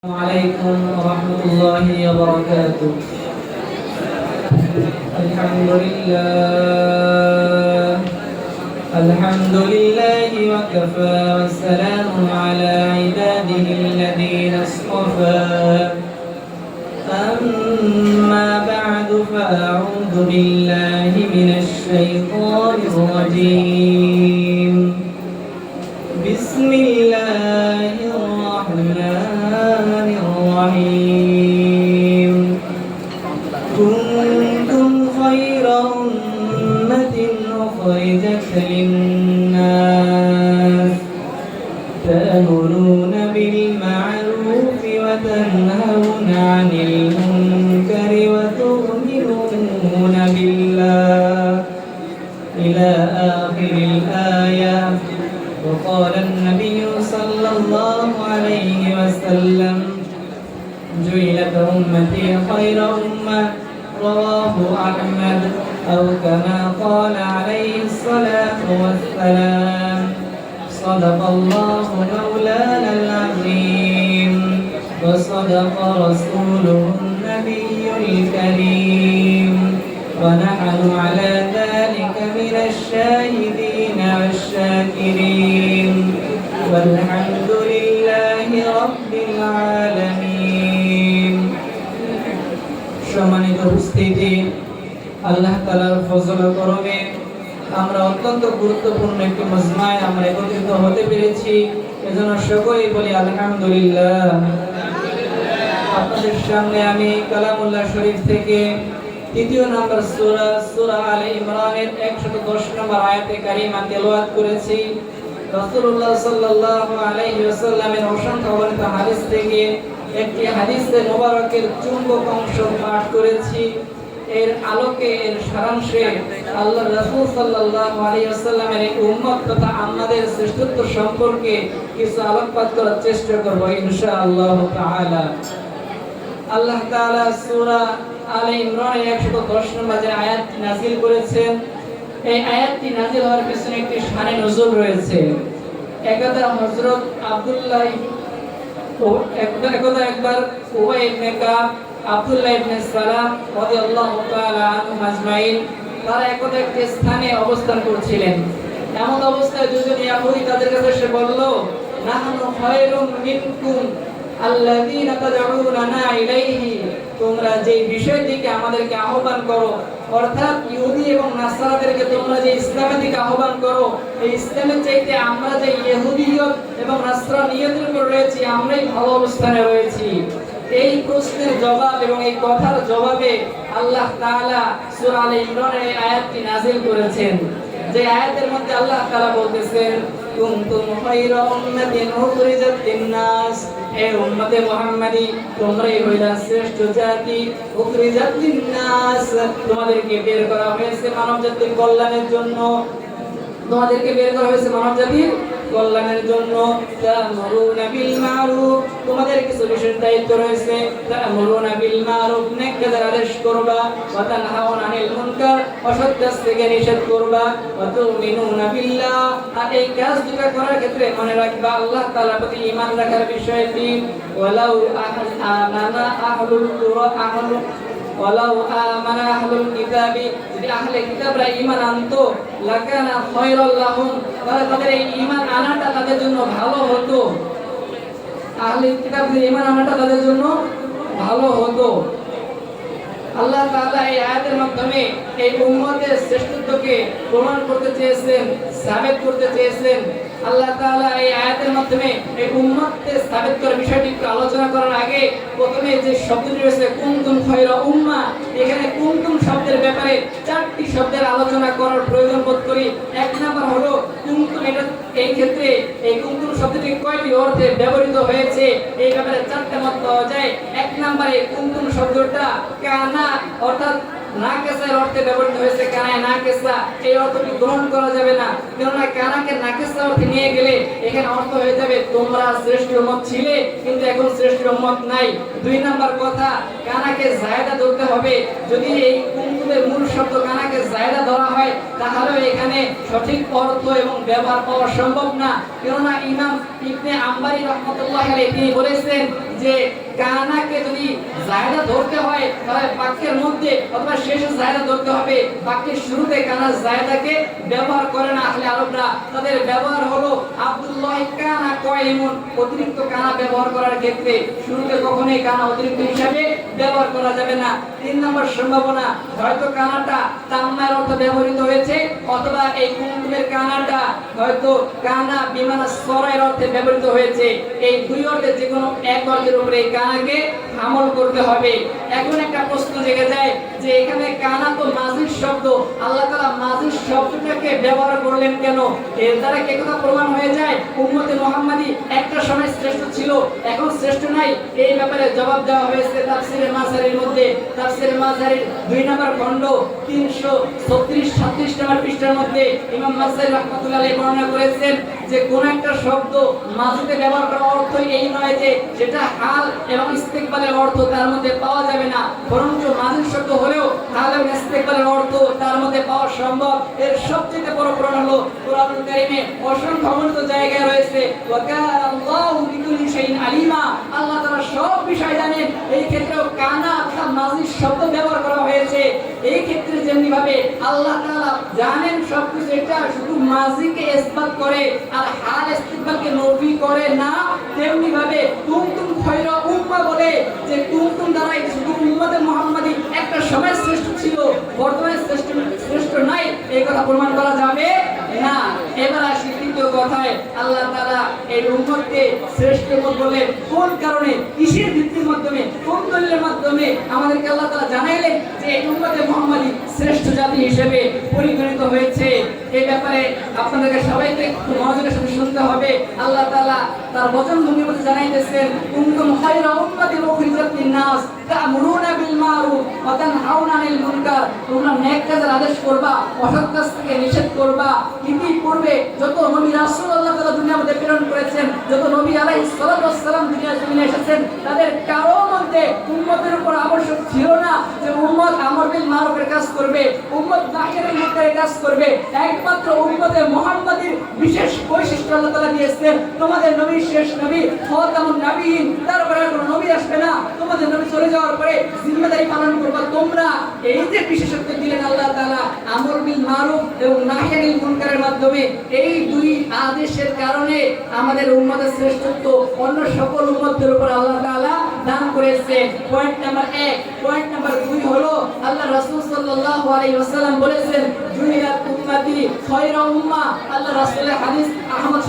عليكم ورحمة الله وبركاته. الحمد لله وكفى والسلام على عباده الذين اصطفى. أما بعد فأعوذ بالله من الشيطان الرجيم. بسم الله الرحمن الرحيم. كنتم خير أمة أخرجت للناس تأمرون بالمعروف وتنهون عن المنكر وتؤمنون بالله إلى آخر الآية. وقال النبي صلى الله عليه وسلم: جعلت أمتي خير أمة. رواه أحمد أو كما قال عليه الصلاة والسلام. صدق الله مولانا العظيم وصدق رسوله النبي الكريم، ونحن على ذلك من الشاهدين والشاكرين، والحمد لله رب العالمين. সম্মানিত উপস্থিতি, আল্লাহ তাআলার ফজল ও করমে আমরা অত্যন্ত গুরুত্বপূর্ণ একটি মজমায় আমরা একত্রিত হতে পেরেছি। এজন্য সকলেই বলি আলহামদুলিল্লাহ। আপনাদের সামনে আমি কালামুল্লাহ শরীফ থেকে তৃতীয় নম্বর সূরা আলে ইমরানের 110 নম্বর আয়াতে কারিমা তেলাওয়াত করেছি। রাসূলুল্লাহ সাল্লাল্লাহু আলাইহি ওয়াসাল্লামের অসংখ্য বর্ণিত হাদিস থেকে একটি হাদিসে মোবারকের চুম্বক অংশ পাঠ করেছি। এর আলোকে এর সারাংশে আল্লাহর রাসূল সাল্লাল্লাহু আলাইহি ওয়াসাল্লামের এই উম্মত তথা আমাদের শ্রেষ্ঠত্ব সম্পর্কে কিছু আলোকপাত করার চেষ্টা করব ইনশাআল্লাহ তাআলা। আল্লাহ তাআলা সূরা আলে ইমরানের 110 নম্বর যে আয়াতটি নাযিল করেছেন, এই আয়াতটি নাযিল হওয়ার পিছনে একটি শানে নুজুল রয়েছে। একদা হযরত আব্দুল্লাহ একবার উবাই ইবনে কাব, আব্দুল্লাহ ইবনে সালাম রাদিয়াল্লাহু তাআলা আনহু আজমাইন তারা একটি স্থানে অবস্থান করছিলেন। এমন অবস্থায় দুজন ইহুদি তাদের কাছে এসে বলল: নাহনু খায়রুম মিনকুম আল্লাযীনা তাদউনানা ইলাইহি। তোমরা যে বিষয়ের দিকে আমাদেরকে আহ্বান করো, অর্থাৎ ইহুদি এবং নাসারাদেরকে তোমরা যে ইসলামের দিকে আহ্বান করো, এই ইসলামের চাইতে আমরা যে ইহুদিয়ত এবং নাসরানিয়তের উপর রয়েছি আমরাই ভালো অবস্থানে রয়েছি। এই প্রশ্নের জবাব এবং এই কথার জবাবে আল্লাহ তাআলা সূরা আলে ইমরানের এই আয়াতটি নাযিল করেছেন, যে আয়াতের মধ্যে আল্লাহ তাআলা বলতেছেন: কুনতুম খায়রা উম্মাতিন উখরিজাত লিন-নাস। হে উম্মতে মুহাম্মাদি, তোমরাই হইলা শ্রেষ্ঠ জাতি। উখরিজাত লিন-নাস, তোমাদেরকে বের করা হয়েছে মানব জাতির কল্যাণের জন্য। তোমাদেরকে বের করা হয়েছে মানব জাতির কল্যাণের জন্য। তা'মুরুনা বিল মা'রুফ, তোমাদের কিছু বিশেষ দায়িত্ব রয়েছে। তা'মুরুনা বিল মা'রুফ, নেক কাজের আদেশ করবা। ওয়া তানহাউনা আনিল মুনকার, অসৎ কাজ থেকে নিষেধ করবা। ওয়া তু'মিনুনা বিল্লাহ, আর এই কাজ দুটো করার ক্ষেত্রে মনে রাখবা আল্লাহ তাআলার প্রতি ঈমান রাখার বিষয়টি। ওয়ালাউ আমানা আহলুল কুরআন ওয়ালাউ আমানা আহলুল কিতাবি, যদি আহলে কিতাবরা ঈমান আনতো, লাকানা খায়রাল লাহুম, তাহলে তাদের এই ঈমান আনাটা তাদের জন্য ভালো হতো। আহলে কিতাবদের ঈমান আনাটা তাদের জন্য ভালো হতো। আল্লাহ তাআলা এই আয়াতের মাধ্যমে এই উম্মতের শ্রেষ্ঠত্বকে প্রমাণ করতে চেয়েছেন, সাবিত করতে চেয়েছেন। আল্লাহ তাআলা এই আয়াতের মাধ্যমে এই উম্মতকে সাবিত করার বিষয়টি একটু আলোচনা করার আগে প্রথমে যে শব্দটি রয়েছে কুনতুম খায়রা উম্মাহ, এখানে কুনতুম শব্দের ব্যাপারে চারটি শব্দের আলোচনা করার প্রয়োজন বোধ করি। এক নাম্বার হলো কুনতুম, এটা এই ক্ষেত্রে এই কুনতুম শব্দটি কয়টি অর্থে ব্যবহৃত হয়েছে এই ব্যাপারে চারটি মত পাওয়া যায়। এক নম্বরে কুনতুম শব্দটা কানা অর্থাৎ নাকেসার অর্থে ব্যবহৃত হয়েছে। কানায় নাকেসা, এই অর্থটি গ্রহণ করা যাবে না, কেননা কানাকে নাকেসা অর্থে নিয়ে গেলে এখানে অর্থ হয়ে যাবে তোমরা শ্রেষ্ঠ উম্মত ছিলে কিন্তু এখন শ্রেষ্ঠ উম্মত নাই। দুই নাম্বার কথা, কানাকে জায়দা ধরতে হবে। যদি এই কুনতুম পূর্বের মূল শব্দ কানাকে জায়দা ধরা হয় তাহলে এখানে সঠিক অর্থ এবং ব্যবহার পাওয়া সম্ভব না। কেননা ইমাম ইবনে আম্বারি রাহমাতুল্লাহ আলাইহি তিনি বলেছেন যে কানাকে যদি জায়দা ধরতে হয় তাহলে বাক্যের মধ্যে অথবা শেষে জায়দা ধরতে হবে, বাক্যের শুরুতে কানা জায়দাকে ব্যবহার করে না আহলে আরবরা। তাদের ব্যবহার হলো আব্দুল্লাহ কানা কয়মুন, অতিরিক্ত কানা ব্যবহার করার ক্ষেত্রে শুরুতে কখনোই কানা অতিরিক্ত হিসাবে ব্যবহার করা যাবে না। 3 নম্বর সম্ভাবনা, হয়তো কানাটা তাম্মার অর্থে ব্যবহৃত হয়েছে অথবা এই কুমকুমের কানাটা হয়তো কানা বিমানা সরাইয়ের অর্থে ব্যবহৃত হয়েছে। এই দুই অর্থে যে কোনো এক অর্থের উপরে এই কানাকে আমল করতে হবে। এখন একটা প্রশ্ন জেগে যায় যে এখানে কানা তো মাজির শব্দ, আল্লাহ তাআলা মাজির শব্দটাকে ব্যবহার করলেন কেন? এর দ্বারা কি কথা প্রমাণ হয়ে যায় উম্মতে মুহাম্মাদি একটা সময় শ্রেষ্ঠ ছিল এখন শ্রেষ্ঠ নাই? এই ব্যাপারে জবাব দেওয়া হয়েছে তাফসীরে মাজারির মধ্যে। তাফসীরে মাজারির 2 নম্বর খণ্ড 336-37 নম্বর পৃষ্ঠার মধ্যে ইমাম মাজারি রাহমাতুল্লাহ আলাইহি বর্ণনা করেছেন যে কোন একটা শব্দ মাজিতে ব্যবহার করার অর্থ এই নয় যে সেটা হাল এবং ইস্তেকবালের অর্থ তার মধ্যে পাওয়া যাবে না, বরঞ্চ মাজির শব্দ হলেও হাল এবং ইস্তেকবালের অর্থ তার মধ্যে পাওয়া সম্ভব। এর সবচেয়ে বড় প্রমাণ হলো কোরআনুল কারীমে অসংখ্য অগণিত জায়গায় রয়েছে ওয়া কানা আল্লাহু বিকুল্লি শাইইন আলিমা, আল্লাহ তাআলা সব বিষয় জানেন। এই ক্ষেত্রেও কানা অর্থাৎ মাজির শব্দ ব্যবহার করা হয়েছে। এই ক্ষেত্রে যেমনি ভাবে আল্লাহ তাআলা জানেন সবকিছু, এটা শুধু মাজিকে ইসবাত করে আর হাল ইস্তিকবালকে নফি করে না, তেমনি ভাবে কুনতুম খায়রা উম্মাহ বলে যে কুনতুম দ্বারা শুধু উম্মতে মুহাম্মাদি একটা সময় শ্রেষ্ঠ ছিল, বর্তমানে শ্রেষ্ঠ নাই, এই কথা প্রমাণ করা যাবে না। এবার আসি তৃতীয় কথায়, আল্লাহ তাআলা এই উম্মতকে শ্রেষ্ঠ উম্মত বলে কোন কারণে, কিসের ভিত্তির মাধ্যমে, কোন দলিলের মাধ্যমে আমাদেরকে আল্লাহ তাআলা জানাইলেন যে এই উম্মতে মুহাম্মাদি শ্রেষ্ঠ জাতি হিসেবে পরিগণিত হয়েছে? এই ব্যাপারে আপনাদেরকে সবাইকে একটু মনোযোগের সাথে শুনতে হবে। আল্লাহ তাআলা তার বচনভঙ্গির মধ্যে জানাইতেছেন কুনতুম খায়রা উম্মাতিন উখরিজাত লিন-নাস তা'মুরুনা বিল মারুফ ওয়া তানহাউনা আনিল মুনকার, তোমরা নেক কাজের আদেশ করবা, অসৎ কাজ থেকে নিষেধ করবা। ইতিপূর্বে যত নবী রাসূল আল্লাহ তাআলা দুনিয়ার মধ্যে প্রেরণ করেছেন, যত নবী আলাইহিস সালাতু ওয়াস সালাম দুনিয়ার জমিনে এসেছেন, তাদের কারো মধ্যে উম্মতের উপর আবশ্যক ছিল না যে উম্মত আমর বিল মারুফের কাজ করবে, উম্মত নাহি আনিল মুনকারের কাজ করবে। একমাত্র উম্মতে মুহাম্মাদির বিশেষ বৈশিষ্ট্য আল্লাহ তাআলা দিয়েছেন, তোমাদের নবী শেষ নবী খাতামুন নবিয়্যিন, তারপরে কোনো নবী আসবে না, তোমাদের নবী চলে যাওয়ার পরে জিম্মেদারি পালন করবা তোমরা। এই যে বিশেষত্ব দিলেন আল্লাহ তাআলা আমর বিল মারুফ এবং নাহি আনিল মুনকারের মাধ্যমে, এই দুই আদেশের কারণে আমাদের উম্মতের শ্রেষ্ঠত্ব অন্য সকল উম্মতের উপর আল্লাহ তাআলা দান করেছেন। Point number 1। পয়েন্ট নাম্বার 2 হলো আল্লাহ রাসূল সাল্লাল্লাহু আলাইহি ওয়াসাল্লাম বলেছেন জুনিয়াত উম্মতি খায়রা উম্মাহ। আল্লাহ রাসূলের হাদিস আহমদ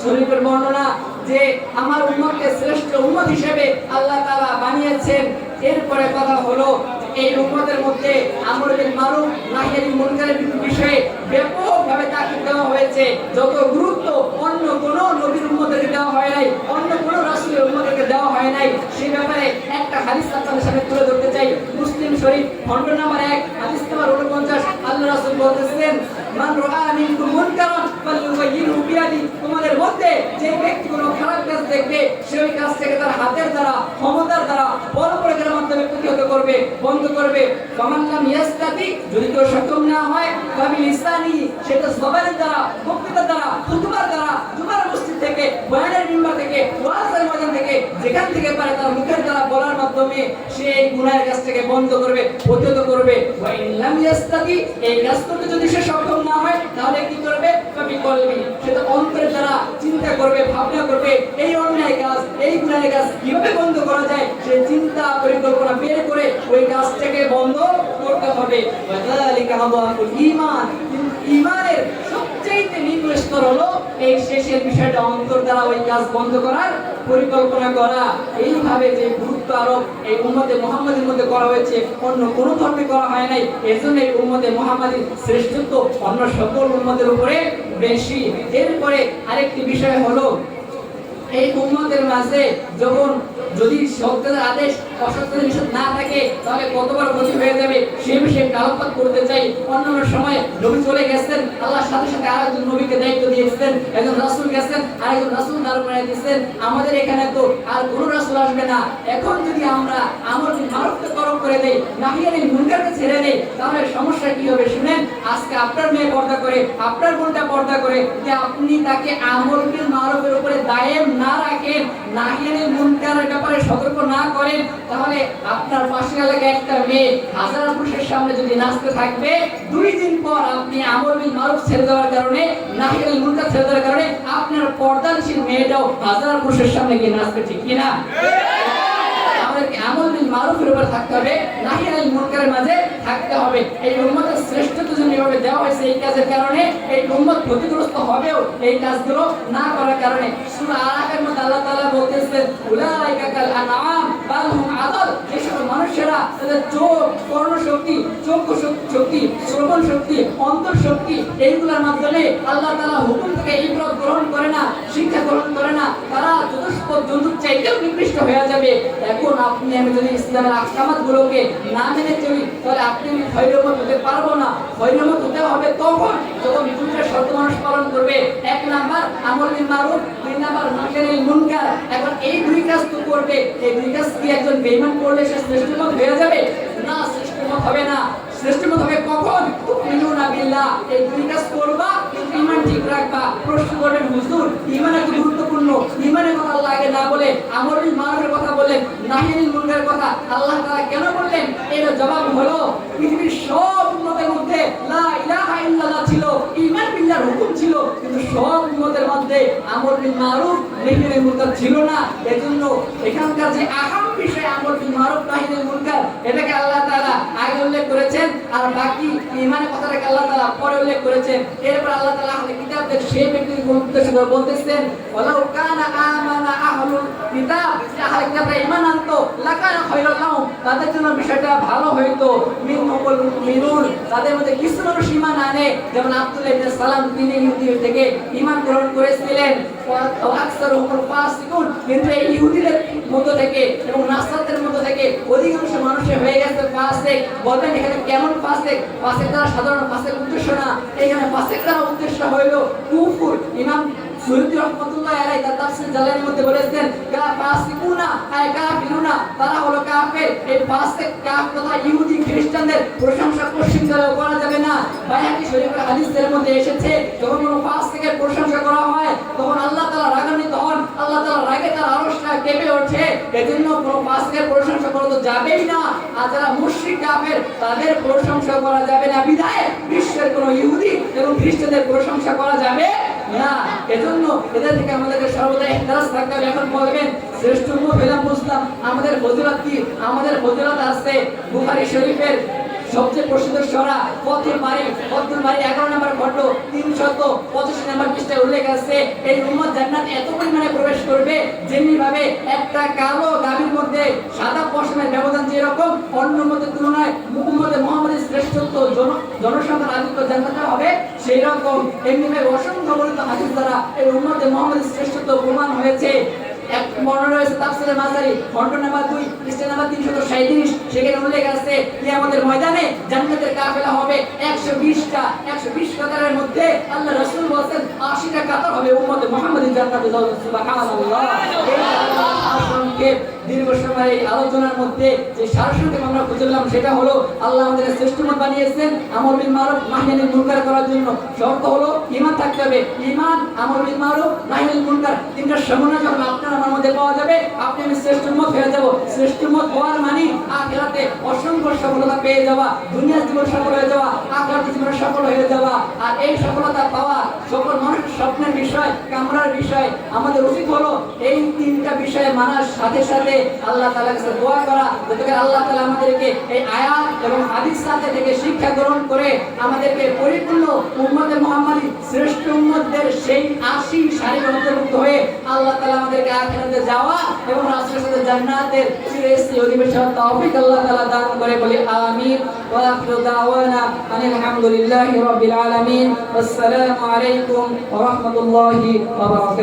শরীফের বর্ণনা যে আমার উম্মতকে শ্রেষ্ঠ উম্মত হিসেবে আল্লাহ তাআলা বানিয়েছেন। এরপরে কথা হলো এই উম্মতের মধ্যে আমর বিল মারুফ নাহি আনিল মুনকারের বিষয়ে ব্যাপকভাবে তাকিদ দেওয়া হয়েছে। যত গুরুত্ব অন্য কোন নবীর উম্মতকে দেওয়া হয় নাই, অন্য কোন রাসূলের উম্মতকে দেওয়া হয় নাই, সেই ব্যাপারে একটা হাদিস আপনাদের সামনে তুলে ধরতে চাই। মুসলিম শরীফ খণ্ড নাম্বার 1 হাদিস নাম্বার 49 আল্লাহ রাসূল বলতেছেন মান রাআ মিনকুম মুনকারান ফালইউগাইয়িরহু বিয়াদি, তোমাদের মধ্যে যে ব্যক্তি কোনো খারাপ কাজ দেখবে সে ওই কাজটাকে তার হাতের দ্বারা, ক্ষমতার দ্বারা, বল প্রয়োগের মাধ্যমে প্রতিহত করবে, বন্ধ করবে। ফামান লাম ইয়াস্তাতি, যদি কেউ সক্ষম না হয় ফাবিলিসানি, সেটা জবানের দ্বারা, বক্তৃতার দ্বারা, খুতবার দ্বারা, জুমার মসজিদ থেকে, বয়ানের মিম্বার থেকে, ওয়াজের ময়দান থেকে, যেখান থেকে পারে তার মুখের দ্বারা বলার মাধ্যমে সে এই গুনাহের কাজটাকে বন্ধ করবে, প্রতিহত করবে। ওয়া ইন লাম ইয়াস্তাতি, এই কাজ করতে যদি সে সক্ষম না হয় তাহলে কি করবে? ফাবিকলবি, সেটা অন্তরের দ্বারা চিন্তা করবে, ভাবনা করবে এই অন্যায় কাজ, এই গুনাহের কাজ কিভাবে বন্ধ করা যায়, সে চিন্তা পরিকল্পনা বের করে ওই কাজটাকে বন্ধ করতে হবে। ওয়াযালিকা আযাফুল ঈমান, ঈমানের সবচেয়ে নিম্ন স্তর হলো এই শেষের বিষয়টা, অন্তর দ্বারা ওই কাজ বন্ধ করার পরিকল্পনা করা। এইভাবে যে গুরুত্ব আরোপ এই উম্মতে মুহাম্মাদের মধ্যে করা হয়েছে অন্য কোন ধর্মে করা হয় নাই, এজন্য এই উম্মতে মুহাম্মাদের শ্রেষ্ঠত্ব অন্য সকল উম্মতের উপরে বেশি। এরপরে আরেকটি বিষয় হলো এই উম্মতের মাঝে যখন যদি সত্যের আদেশ অসত্যের নিষেধ না থাকে তাহলে কতবার ক্ষতি হয়ে যাবে সেই বিষয়ে আলোকপাত করতে চাই। অন্যান্য সময় নবী চলে গেছেন, আল্লাহর সাথে সাথে আরেকজন নবীকে দায়িত্ব দিয়েছেন, একজন রাসূল গেছেন, আরেকজন রাসূল দাঁড় করায় দিয়েছেন। আমাদের এখানে তো আর কোনো রাসূল আসবে না। এখন যদি আমরা আমর বিল মারুফকে তরক করে দেই, নাহি আনিল মুনকারকে ছেড়ে দেই, তাহলে সমস্যা কি হবে শুনেন। আজকে আপনার মেয়ে পর্দা করে, আপনার বোনটা পর্দা করে, যে আপনি তাকে আমর বিল মারুফের উপরে দায়েম না রাখেন, নাহি আনিল মুনকারের ব্যাপারে সতর্ক না করেন, তাহলে আপনার পাশের এলাকায় একটা মেয়ে হাজার পুরুষের সামনে যদি নাচতে থাকবে, 2 দিন পর আপনি আমর বিল মারুফ ছেড়ে দেওয়ার কারণে, নাহি আনিল মুনকার ছেড়ে দেওয়ার কারণে আপনার পর্দাশীল মেয়েটাও হাজার পুরুষের সামনে গিয়ে নাচবে, ঠিক কি না? আমাদেরকে আমর বিল মারুফের উপর থাকতে হবে, নাহি আনিল মুনকারের মাঝে থাকতে হবে। এই উম্মতের শ্রেষ্ঠত্ব জন্য এভাবে দেওয়া হয়েছে এই কাজের কারণে। এই উম্মত ক্ষতিগ্রস্ত হবেও এই কাজগুলো না করার কারণে। সূরা আরাফের মধ্যে আল্লাহ তাআলা বলতেছেন, উলাইকা কাল আনআম বাল হুম আদাল। যেসব মানুষেরা তাদের চোখ, কর্ণ শক্তি, চক্ষু শক্তি, শ্রবণ শক্তি, অন্তর শক্তি, এইগুলোর মাধ্যমে আল্লাহ তাআলা হুকুম থেকে ইবরত গ্রহণ করে না, শিক্ষা গ্রহণ করে না, তারা চতুষ্পদ জন্তুর চাইতেও নিকৃষ্ট হয়ে যাবে। এখন আপনি আমি যদি ইসলামের আহকামগুলোকে না মেনে চলি, তাহলে আপনি আমি খৈরমত হতে পারবো না। খৈরমত হতে হবে তখন যখন দুইটা শর্ত মানুষ পালন করবে। 1 নাম্বার আমর বিল মারুফ, 2 নাম্বার নাহি আনিল মুনকার। এখন এই 2 কাজ তো করবে। এই 2 কাজ কি একজন বেঈমান করলে সে শ্রেষ্ঠমত হয়ে যাবে? না, শ্রেষ্ঠমত হবে না। শ্রেষ্ঠমত হবে কখন? তুমিনুনা বিল্লাহ। এই 2 কাজ করবা, কিন্তু ঈমান ঠিক রাখবা। প্রশ্ন করবেন, হুজুর ঈমান এত গুরুত্বপূর্ণ, ঈমানের কথা আল্লাহ আগে না বলে আমর বিল মারুফের কথা বলেন, নাহি আনিল মুনকারের কথা আল্লাহ তাআলা কেন বললেন? এর জবাব হলো, পৃথিবীর সব উম্মতের মধ্যে লা ইলাহা ইল্লাল্লাহ ছিল, ঈমান বিল্লাহর হুকুম ছিল, কিন্তু সব উম্মতের মধ্যে আমর বিল মারুফ, নাহি আনিল মুনকার ছিল না। এজন্য এখানকার যে আহাম বিষয় আমর বিল মারুফ, নাহি আনিল মুনকার, এটাকে আল্লাহ তাআলা আগে উল্লেখ করেছেন, আর বাকি ঈমানের কথাটাকে আল্লাহ তাআলা পরে উল্লেখ করেছেন। এরপর আল্লাহ তাআলা আহলে কিতাবদের সেই ব্যক্তিকে উদ্দেশ্য করে বলতেছেন, ওয়ালাউ কানা আমানা আহলুল কিতাব, আহলে কিতাবরা ঈমান আনতো, লাকানা খায়রাল লাহুম, তাদের জন্য বিষয়টা ভালো হইতো। মিনহুমুল মুমিনুন, তাদের মধ্যে কিছু মানুষ ঈমান আনে, যেমন আব্দুল্লাহ ইবনে সালাম, তিনি ইহুদি থেকে ঈমান গ্রহণ করেছিলেন। ওয়া আকসারুহুমুল ফাসিকুন, কিন্তু এই ইহুদিদের মধ্য থেকে এবং নাসারদের মধ্য থেকে অধিকাংশ মানুষ হয়ে গেছে ফাসিক। বলবেন এখানে কেমন ফাসিক? ফাসিক দ্বারা সাধারণ ফাসিক উদ্দেশ্য না, এখানে ফাসিক দ্বারা উদ্দেশ্য হইল কুফর। ইমাম সুয়ুতি রাহমাতুল্লাহ আলাইহি তার তাফসীর জালালের মধ্যে বলেছেন, কা ফাসিকুনা আয় কাফিরুনা, তারা হলো কাফের। এই ফাসিক কাফ তথা ইহুদি খ্রিস্টানদের প্রশংসা কোশ্চিন করা যাবে না। বাইহাকী শরীফের হাদিসের মধ্যে এসেছে, যখন কোনো ফাসিকের প্রশংসা করা হয় তখন আল্লাহ তাআলা রাগান্বিত হন, আল্লাহ তাআলা রাগে তার আরশটা কেঁপে ওঠে। এজন্য কোনো ফাসিকের প্রশংসা করা তো যাবেই না। আর যারা মুশরিক কাফের, তাদের প্রশংসা করা যাবে না। বিধায় বিশ্বের কোনো ইহুদি এবং খ্রিস্টানদের প্রশংসা করা যাবে না। এজন্য এদের থেকে আমাদেরকে সর্বদা ইহতিরাজ থাকতে হবে। এখন বলবেন শ্রেষ্ঠ উম্মত হলাম বুঝলাম, আমাদের ফজিলত কি? আমাদের ফজিলত আছে বুখারী শরীফের সবচেয়ে প্রসিদ্ধ সূরা ফাতির বাড়ি, 11 নম্বর খণ্ড 385 নম্বর পৃষ্ঠায় উল্লেখ আছে, এই উম্মত জান্নাতে এত পরিমাণে প্রবেশ করবে যেমনি ভাবে একটা কালো গাভীর মধ্যে সাদা পশমের ব্যবধান যেরকম, অন্য উম্মতের তুলনায় উম্মতে মুহাম্মাদের শ্রেষ্ঠত্ব, জনসংখ্যার আধিক্য জান্নাতে হবে সেই রকম। এমনি ভাবে অসংখ্য বর্ণিত হাদিস দ্বারা এই উম্মতে মুহাম্মাদের শ্রেষ্ঠত্ব প্রমাণ হয়েছে। এক বর্ণনা রয়েছে তাফসীরে মাজারি খণ্ড নাম্বার 2 পৃষ্ঠা নাম্বার 337, সেখানে উল্লেখ আছে কিয়ামতের ময়দানে জান্নাতের কাফেলা হবে 120টা। 120 কাতারের মধ্যে আল্লাহ রাসূল বলেন 80টা কাতার হবে উম্মতে মুহাম্মাদের জান্নাতে যাওয়ার। সুবহানাল্লাহ। এই দীর্ঘ সময় আলোচনার মধ্যে যে সারসংক্ষেপ আমরা খুঁজলাম সেটা হলো, আল্লাহ আমাদের শ্রেষ্ঠ উম্মত বানিয়েছেন আমর বিল মারুফ, নাহি আনিল মুনকার করার জন্য। শর্ত হলো ঈমান থাকতে হবে। ঈমান, আমর বিল মারুফ, নাহি আনিল মুনকার, তিনটা সমন্বয় যখন আপনার আমার মধ্যে পাওয়া যাবে, আপনি আমি শ্রেষ্ঠ উম্মত হয়ে যাব। শ্রেষ্ঠ উম্মত হওয়ার মানে আখিরাতে অসংখ্য সফলতা পেয়ে যাওয়া, দুনিয়ার জীবন সফল হয়ে যাওয়া, আখিরাতের জীবন সফল হয়ে যাওয়া। আর এই সফলতা পাওয়া সকল মানুষের স্বপ্নের বিষয়, কামনার বিষয়। আমাদের উচিত হলো এই 3টা বিষয়ে মানার সাথে সাথে আল্লাহ তাআলার কাছে দোয়া করা, যাতে আল্লাহ তাআলা আমাদেরকে এই আয়াত এবং হাদিস সাথে থেকে শিক্ষা গ্রহণ করে আমাদেরকে পরিপূর্ণ উম্মতে মুহাম্মাদী শ্রেষ্ঠ উম্মতদের সেই 80 সারির অন্তর্ভুক্ত হয়ে আল্লাহ তাআলা আমাদেরকে আখিরাতে যাওয়া এবং রাসূলের সাথে জান্নাতের চিরস্থায়ী অধিবাসন তৌফিক আল্লাহ তাআলা দান করে বলি আমিন। ওয়া আখিরু দাওয়ানা আনিল হামদুলিল্লাহি রাব্বিল আলামিন। আসসালামু আলাইকুম ওয়া রাহমাতুল্লাহি ওয়া বারাকাতুহু।